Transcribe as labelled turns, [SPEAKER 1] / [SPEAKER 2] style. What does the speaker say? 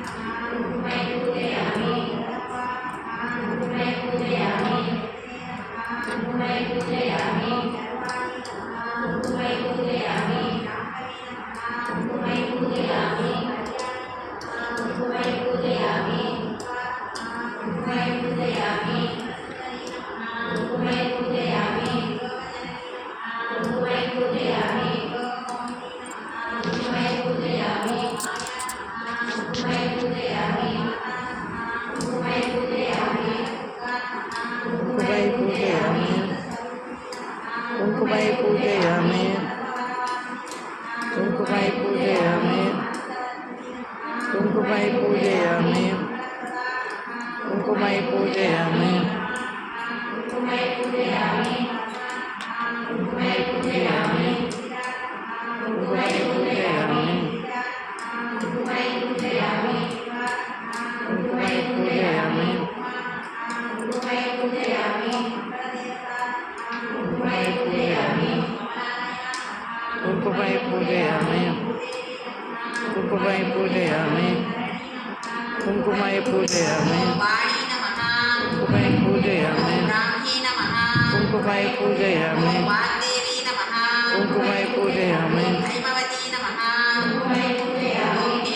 [SPEAKER 1] कुंकुमाई पूजयामि कुंकुमाई पूजयामि कुंकुमाई पूजयामि कुंकुमाई पूजयामि कुंकुमाई पूजयामि कुंकुमाई पूजयामि कुंकुमाई पूजयामि कुंकुमाई पूजयामि कुंकुमाई पूजयामि कुंकुमाई पूजयामि कुंकुमाई पूजयामि कुंकुमाई पूजयामि कुंकुमाई पूजयामि कुंकुमाई पूजयामि कुंकुमाई पूजयामि कुंकुमाई पूजयामि कुंकुमाई